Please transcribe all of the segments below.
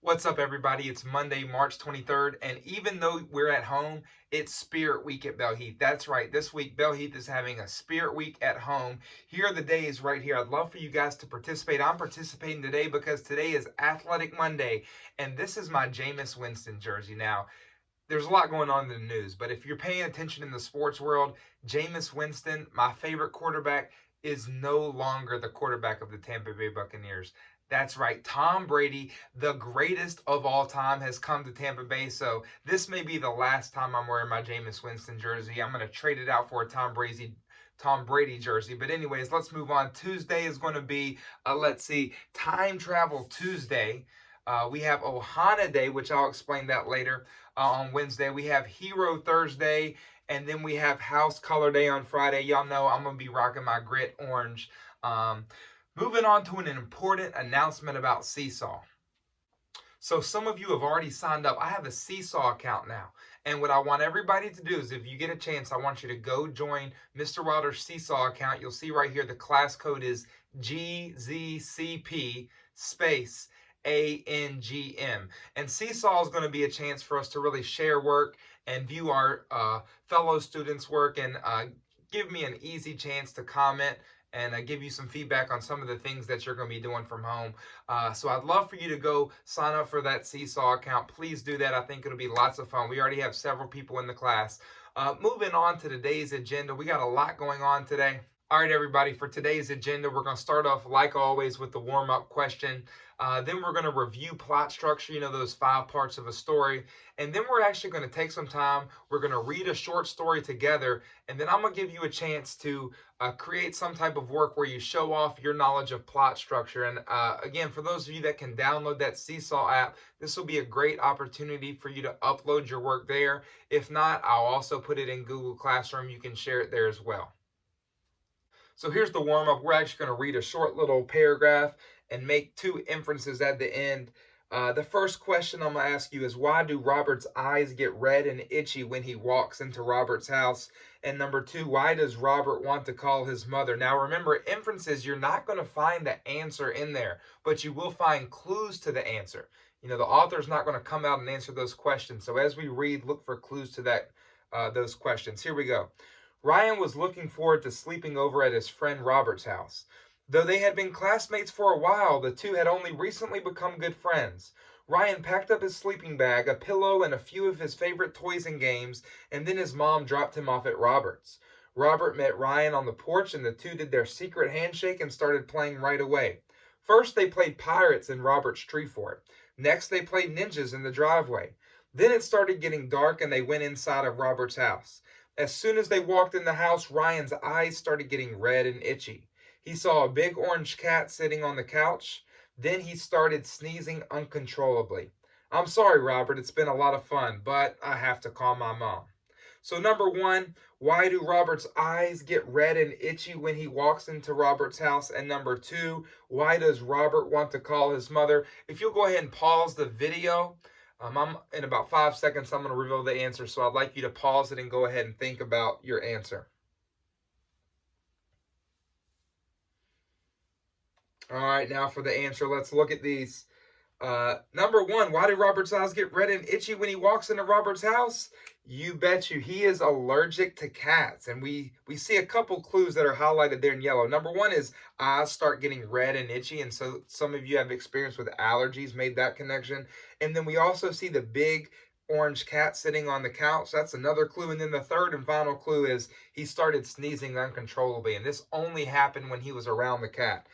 What's up, everybody? It's Monday, March 23rd, and even though we're at home, it's Spirit Week at Belle Heath. That's right, this week, Belle Heath is having a Spirit Week at home. Here are the days right here. I'd love for you guys to participate. I'm participating today because today is Athletic Monday, and this is my Jameis Winston jersey. Now, there's a lot going on in the news, but if you're paying attention in the sports world, Jameis Winston, my favorite quarterback, is no longer the quarterback of the Tampa Bay Buccaneers. That's right. Tom Brady, the greatest of all time, has come to Tampa Bay. So this may be the last time I'm wearing my Jameis Winston jersey. I'm going to trade it out for a Tom Brady jersey. But anyways, let's move on. Tuesday is going to be, let's see, Time Travel Tuesday. We have Ohana Day, which I'll explain that later on Wednesday. We have Hero Thursday, and then we have House Color Day on Friday. Y'all know I'm going to be rocking my grit orange. Moving on to an important announcement about Seesaw. So some of you have already signed up. I have a Seesaw account now. And what I want everybody to do is if you get a chance, I want you to go join Mr. Wilder's Seesaw account. You'll see right here the class code is GZCP space ANGM. And Seesaw is going to be a chance for us to really share work and view our fellow students' work and give me an easy chance to comment and give you some feedback on some of the things that you're going to be doing from home. So I'd love for you to go sign up for that Seesaw account. Please do that. I think it'll be lots of fun. We already have several people in the class. Moving on to today's agenda, we got a lot going on today. All right, everybody, for today's agenda, we're going to start off, like always, with the warm-up question. Then we're going to review plot structure, those 5 parts of a story. And then we're actually going to take some time. We're going to read a short story together. And then I'm going to give you a chance to create some type of work where you show off your knowledge of plot structure. And again, for those of you that can download that Seesaw app, this will be a great opportunity for you to upload your work there. If not, I'll also put it in Google Classroom. You can share it there as well. So here's the warm-up. We're actually going to read a short little paragraph and make 2 inferences at the end. The first question I'm going to ask you is, why do Robert's eyes get red and itchy when he walks into Robert's house? And number 2, why does Robert want to call his mother? Now remember, inferences, you're not going to find the answer in there, but you will find clues to the answer. The author's not going to come out and answer those questions. So as we read, look for clues to those questions. Here we go. Ryan was looking forward to sleeping over at his friend Robert's house. Though they had been classmates for a while, the two had only recently become good friends. Ryan packed up his sleeping bag, a pillow, and a few of his favorite toys and games, and then his mom dropped him off at Robert's. Robert met Ryan on the porch, and the two did their secret handshake and started playing right away. First, they played pirates in Robert's tree fort. Next, they played ninjas in the driveway. Then it started getting dark, and they went inside of Robert's house. As soon as they walked in the house, Ryan's eyes started getting red and itchy. He saw a big orange cat sitting on the couch. Then he started sneezing uncontrollably. I'm sorry, Robert, it's been a lot of fun, but I have to call my mom. So number 1, why do Robert's eyes get red and itchy when he walks into Robert's house? And number 2, why does Robert want to call his mother? If you'll go ahead and pause the video, I'm in about 5 seconds, I'm going to reveal the answer, so I'd like you to pause it and go ahead and think about your answer. All right, now for the answer, let's look at these. Number 1, why do Robert's eyes get red and itchy when he walks into Robert's house? You bet you, he is allergic to cats. And we see a couple clues that are highlighted there in yellow. Number 1 is eyes start getting red and itchy. And so some of you have experience with allergies, made that connection. And then we also see the big orange cat sitting on the couch. That's another clue. And then the third and final clue is he started sneezing uncontrollably. And this only happened when he was around the cat.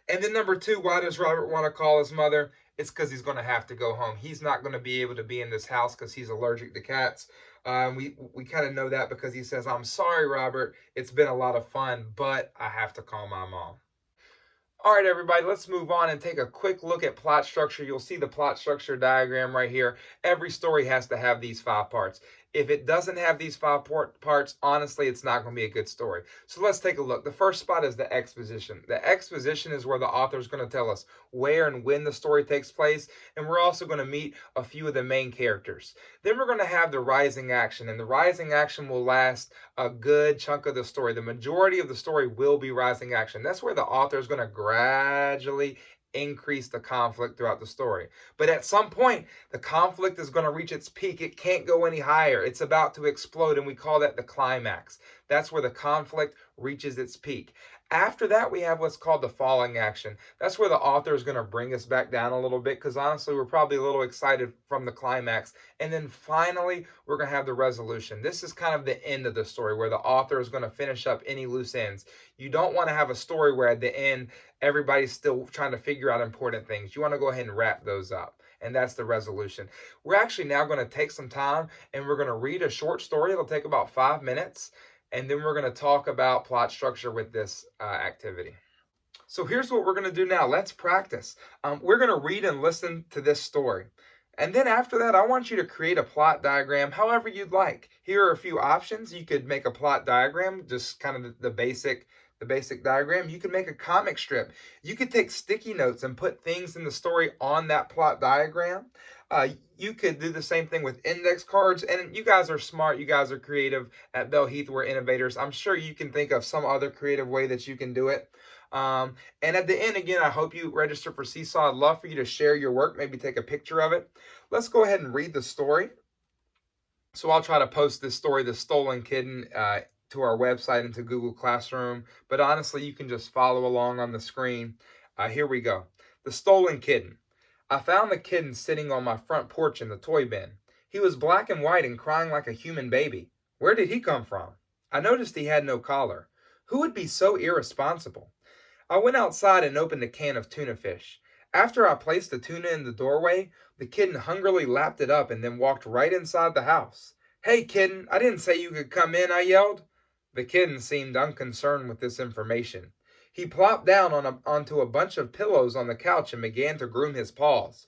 And then number 2, why does Robert want to call his mother? It's because he's going to have to go home. He's not going to be able to be in this house because he's allergic to cats. We kind of know that because he says, I'm sorry, Robert. It's been a lot of fun, but I have to call my mom. All right, everybody, let's move on and take a quick look at plot structure. You'll see the plot structure diagram right here. Every story has to have these 5 parts. If it doesn't have these 5 parts, honestly, it's not going to be a good story. So let's take a look. The first spot is the exposition. The exposition is where the author is going to tell us where and when the story takes place, and we're also going to meet a few of the main characters. Then we're going to have the rising action, and the rising action will last a good chunk of the story. The majority of the story will be rising action. That's where the author is going to gradually increase the conflict throughout the story. But at some point, the conflict is going to reach its peak. It can't go any higher. It's about to explode, and we call that the climax. That's where the conflict reaches its peak. After that, we have what's called the falling action. That's where the author is going to bring us back down a little bit, because honestly, we're probably a little excited from the climax. And then finally, we're going to have the resolution. This is kind of the end of the story, where the author is going to finish up any loose ends. You don't want to have a story where at the end, everybody's still trying to figure out important things. You want to go ahead and wrap those up. And that's the resolution. We're actually now going to take some time and we're going to read a short story. It'll take about 5 minutes. And then we're going to talk about plot structure with this activity. So here's what we're going to do now. Let's practice. We're going to read and listen to this story. And then after that, I want you to create a plot diagram however you'd like. Here are a few options. You could make a plot diagram, just kind of the basic diagram. You could make a comic strip. You could take sticky notes and put things in the story on that plot diagram. You could do the same thing with index cards, and you guys are smart. You guys are creative at Bell Heath. We're innovators. I'm sure you can think of some other creative way that you can do it. And at the end, again, I hope you register for Seesaw. I'd love for you to share your work, maybe take a picture of it. Let's go ahead and read the story. So I'll try to post this story, The Stolen Kitten, to our website and to Google Classroom. But honestly, you can just follow along on the screen. Here we go. The Stolen Kitten. I found the kitten sitting on my front porch in the toy bin. He was black and white and crying like a human baby. Where did he come from? I noticed he had no collar. Who would be so irresponsible? I went outside and opened a can of tuna fish. After I placed the tuna in the doorway, the kitten hungrily lapped it up and then walked right inside the house. Hey, kitten, I didn't say you could come in, I yelled. The kitten seemed unconcerned with this information. He plopped down onto a bunch of pillows on the couch and began to groom his paws.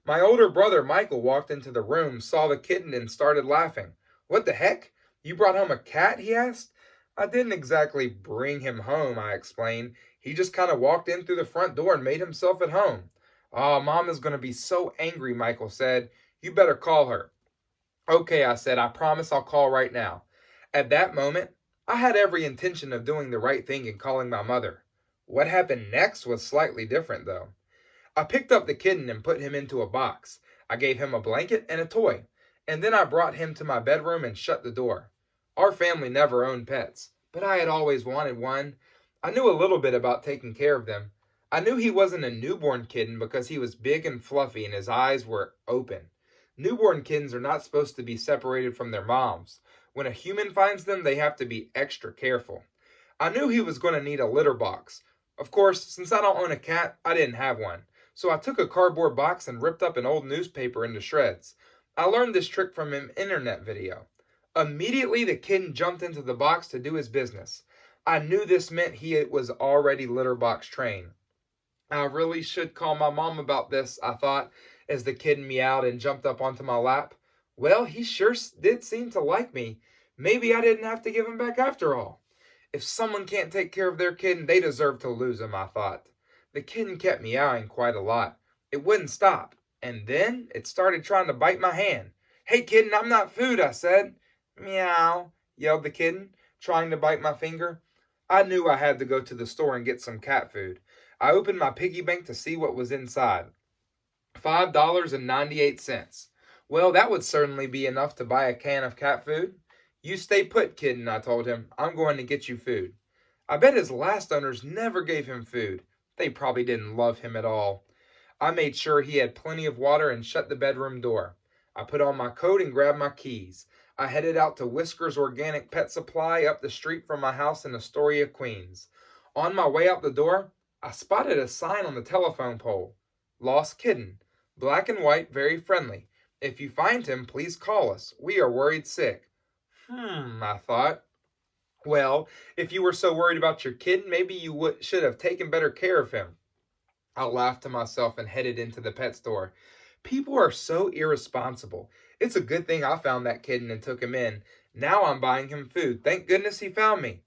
My older brother Michael walked into the room, saw the kitten, and started laughing. What the heck? You brought home a cat? He asked. I didn't exactly bring him home, I explained. He just kind of walked in through the front door and made himself at home. Oh, Mom is going to be so angry, Michael said. You better call her. Okay, I said, I promise I'll call right now. At that moment, I had every intention of doing the right thing and calling my mother. What happened next was slightly different, though. I picked up the kitten and put him into a box. I gave him a blanket and a toy, and then I brought him to my bedroom and shut the door. Our family never owned pets, but I had always wanted one. I knew a little bit about taking care of them. I knew he wasn't a newborn kitten because he was big and fluffy and his eyes were open. Newborn kittens are not supposed to be separated from their moms. When a human finds them, they have to be extra careful. I knew he was going to need a litter box. Of course, since I don't own a cat, I didn't have one. So I took a cardboard box and ripped up an old newspaper into shreds. I learned this trick from an internet video. Immediately, the kitten jumped into the box to do his business. I knew this meant he was already litter box trained. I really should call my mom about this, I thought, as the kitten meowed and jumped up onto my lap. Well, he sure did seem to like me. Maybe I didn't have to give him back after all. If someone can't take care of their kitten, they deserve to lose him, I thought. The kitten kept meowing quite a lot. It wouldn't stop, and then it started trying to bite my hand. Hey, kitten, I'm not food, I said. Meow, yelled the kitten, trying to bite my finger. I knew I had to go to the store and get some cat food. I opened my piggy bank to see what was inside. $5.98. Well, that would certainly be enough to buy a can of cat food. You stay put, kitten, I told him. I'm going to get you food. I bet his last owners never gave him food. They probably didn't love him at all. I made sure he had plenty of water and shut the bedroom door. I put on my coat and grabbed my keys. I headed out to Whisker's Organic Pet Supply up the street from my house in Astoria, Queens. On my way out the door, I spotted a sign on the telephone pole. Lost kitten. Black and white, very friendly. If you find him, please call us. We are worried sick. I thought. Well, if you were so worried about your kitten, maybe you should have taken better care of him. I laughed to myself and headed into the pet store. People are so irresponsible. It's a good thing I found that kitten and took him in. Now I'm buying him food. Thank goodness he found me.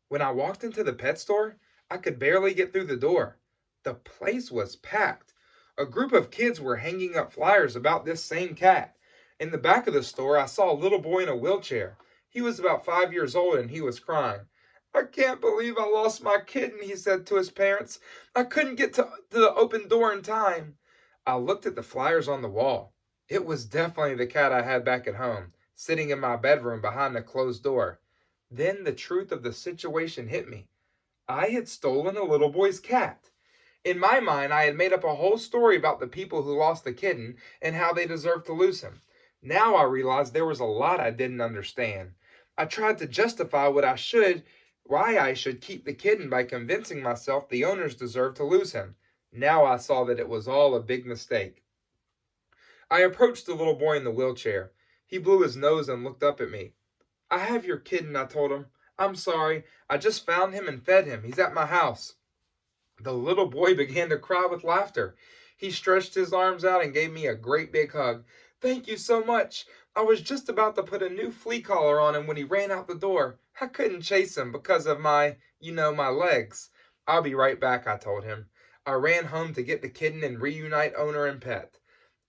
When I walked into the pet store, I could barely get through the door. The place was packed. A group of kids were hanging up flyers about this same cat. In the back of the store, I saw a little boy in a wheelchair. He was about 5 years old and he was crying. "I can't believe I lost my kitten," he said to his parents. "I couldn't get to the open door in time." I looked at the flyers on the wall. It was definitely the cat I had back at home, sitting in my bedroom behind a closed door. Then the truth of the situation hit me. I had stolen a little boy's cat. In my mind, I had made up a whole story about the people who lost the kitten and how they deserved to lose him. Now I realized there was a lot I didn't understand. I tried to justify why I should keep the kitten by convincing myself the owners deserved to lose him. Now I saw that it was all a big mistake. I approached the little boy in the wheelchair. He blew his nose and looked up at me. "I have your kitten," I told him. "I'm sorry. I just found him and fed him. He's at my house." The little boy began to cry with laughter. He stretched his arms out and gave me a great big hug. "Thank you so much. I was just about to put a new flea collar on him when he ran out the door. I couldn't chase him because of my legs." "I'll be right back," I told him. I ran home to get the kitten and reunite owner and pet.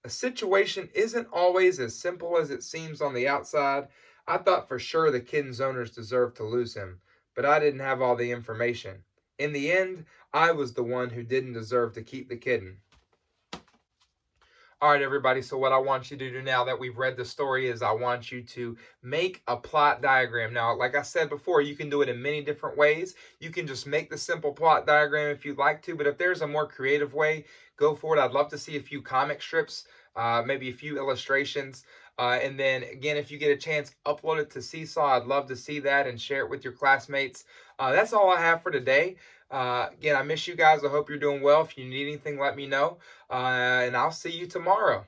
A situation isn't always as simple as it seems on the outside. I thought for sure the kitten's owners deserved to lose him, but I didn't have all the information. In the end, I was the one who didn't deserve to keep the kitten. All right, everybody, so what I want you to do now that we've read the story is I want you to make a plot diagram. Now, like I said before, you can do it in many different ways. You can just make the simple plot diagram if you'd like to, but if there's a more creative way, go for it. I'd love to see a few comic strips, maybe a few illustrations. And then, again, if you get a chance, upload it to Seesaw. I'd love to see that and share it with your classmates. That's all I have for today. Again, I miss you guys. I hope you're doing well. If you need anything, let me know. And I'll see you tomorrow.